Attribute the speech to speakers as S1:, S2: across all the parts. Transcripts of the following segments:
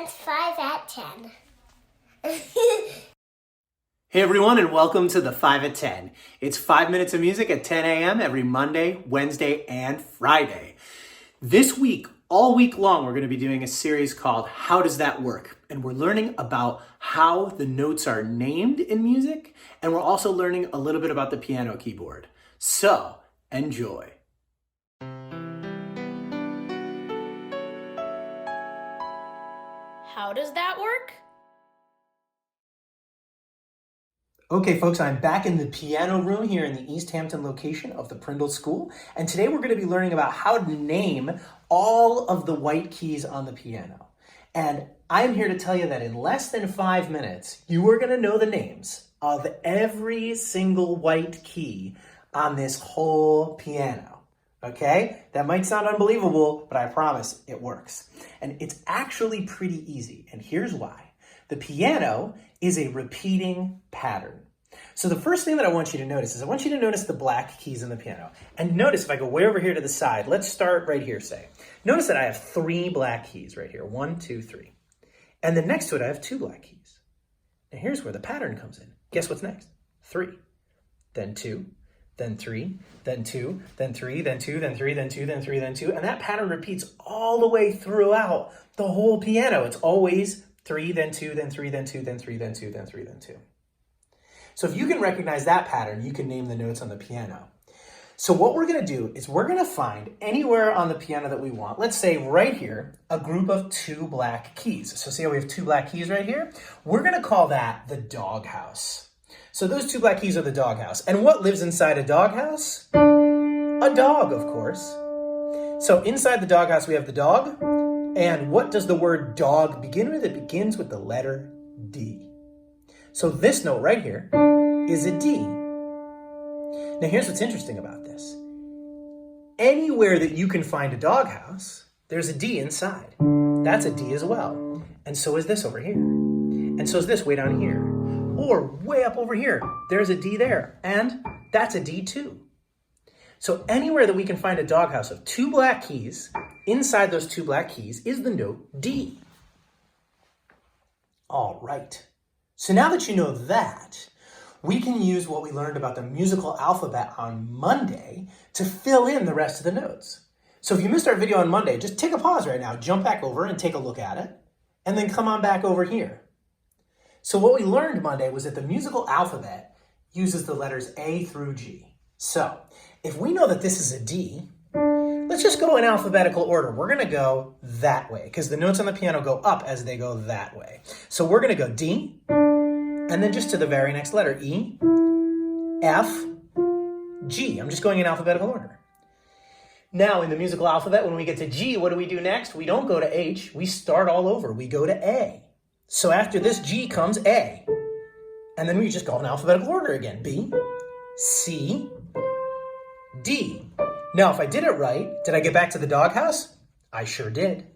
S1: and 5 at 10.
S2: Hey everyone, and welcome to the 5 at 10. It's 5 minutes of music at 10 a.m. every Monday, Wednesday, and Friday. This week, all week long, we're going to be doing a series called How Does That Work? And we're learning about how the notes are named in music, and we're also learning a little bit about the piano keyboard. So, enjoy.
S3: How does that work?
S2: Okay, folks, I'm back in the piano room here in the East Hampton location of the Prindle School. And today we're going to be learning about how to name all of the white keys on the piano. And I'm here to tell you that in less than 5 minutes, you are going to know the names of every single white key on this whole piano. Okay? That might sound unbelievable, but I promise it works. And it's actually pretty easy. And here's why. The piano is a repeating pattern. So the first thing that I want you to notice is I want you to notice the black keys on the piano. And notice if I go way over here to the side, let's start right here, say. Notice that I have 3 black keys right here. 1, 2, 3. And then next to it, I have 2 black keys. And here's where the pattern comes in. Guess what's next? 3, then 2, then 3, then 2, then 3, then 2, then 3, then 2, then 3, then 2. And that pattern repeats all the way throughout the whole piano. It's always 3, then 2, then 3, then 2, then 3, then 2, then 3, then 2. So if you can recognize that pattern, you can name the notes on the piano. So what we're going to do is we're going to find anywhere on the piano that we want. Let's say right here, a group of 2 black keys. So see how we have 2 black keys right here? We're going to call that the doghouse. So those 2 black keys are the doghouse. And what lives inside a doghouse? A dog, of course. So inside the doghouse, we have the dog. And what does the word dog begin with? It begins with the letter D. So this note right here is a D. Now here's what's interesting about this. Anywhere that you can find a doghouse, there's a D inside. That's a D as well. And so is this over here. And so is this way down here. Or way up over here, there's a D there. And that's a D too. So anywhere that we can find a doghouse of 2 black keys, inside those 2 black keys is the note D. All right. So now that you know that, we can use what we learned about the musical alphabet on Monday to fill in the rest of the notes. So if you missed our video on Monday, just take a pause right now, jump back over and take a look at it, and then come on back over here. So what we learned Monday was that the musical alphabet uses the letters A through G. So if we know that this is a D, let's just go in alphabetical order. We're going to go that way because the notes on the piano go up as they go that way. So we're going to go D, and then just to the very next letter, E, F, G. I'm just going in alphabetical order. Now in the musical alphabet, when we get to G, what do we do next? We don't go to H. We start all over. We go to A. So after this G comes A. And then we just go in alphabetical order again. B, C, D. Now, if I did it right, did I get back to the doghouse? I sure did.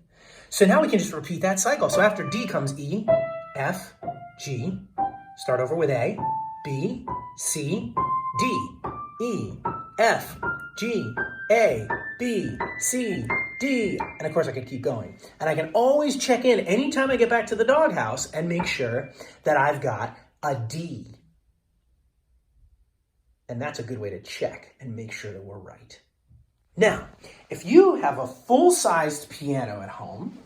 S2: So now we can just repeat that cycle. So after D comes E, F, G. Start over with A, B, C, D, E, F, G, A, B, C, D. And of course I could keep going. And I can always check in anytime I get back to the doghouse and make sure that I've got a D. And that's a good way to check and make sure that we're right. Now, if you have a full-sized piano at home,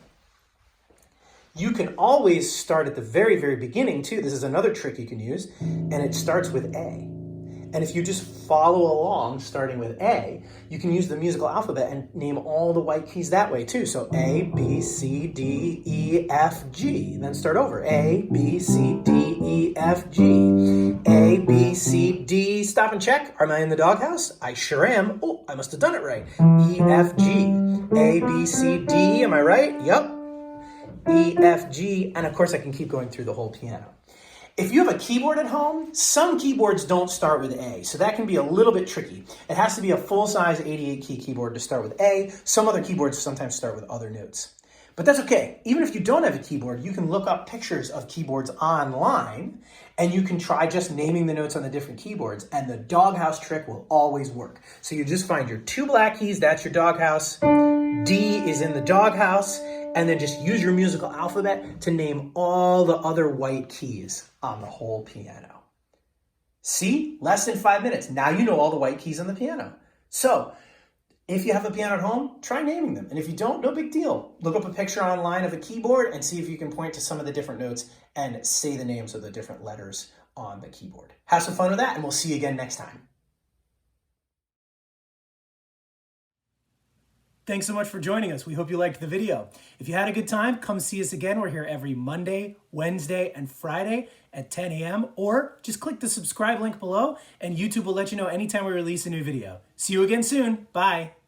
S2: you can always start at the very, very beginning too. This is another trick you can use, and it starts with A. And if you just follow along, starting with A, you can use the musical alphabet and name all the white keys that way too. So A, B, C, D, E, F, G. Then start over. A, B, C, D, E, F, G. A, B, C, D. Stop and check. Am I in the doghouse? I sure am. Oh, I must have done it right. E, F, G. A, B, C, D. Am I right? Yep. E, F, G. And of course I can keep going through the whole piano. If you have a keyboard at home, some keyboards don't start with A, so that can be a little bit tricky. It has to be a full-size 88-key keyboard to start with A. Some other keyboards sometimes start with other notes. But that's okay. Even if you don't have a keyboard, you can look up pictures of keyboards online, and you can try just naming the notes on the different keyboards, and the doghouse trick will always work. So you just find your 2 black keys, that's your doghouse. D is in the doghouse, and then just use your musical alphabet to name all the other white keys on the whole piano. See? Less than 5 minutes. Now you know all the white keys on the piano. So, if you have a piano at home, try naming them. And if you don't, no big deal. Look up a picture online of a keyboard and see if you can point to some of the different notes and say the names of the different letters on the keyboard. Have some fun with that, and we'll see you again next time. Thanks so much for joining us. We hope you liked the video. If you had a good time, come see us again. We're here every Monday, Wednesday, and Friday at 10 a.m. Or just click the subscribe link below and YouTube will let you know anytime we release a new video. See you again soon. Bye.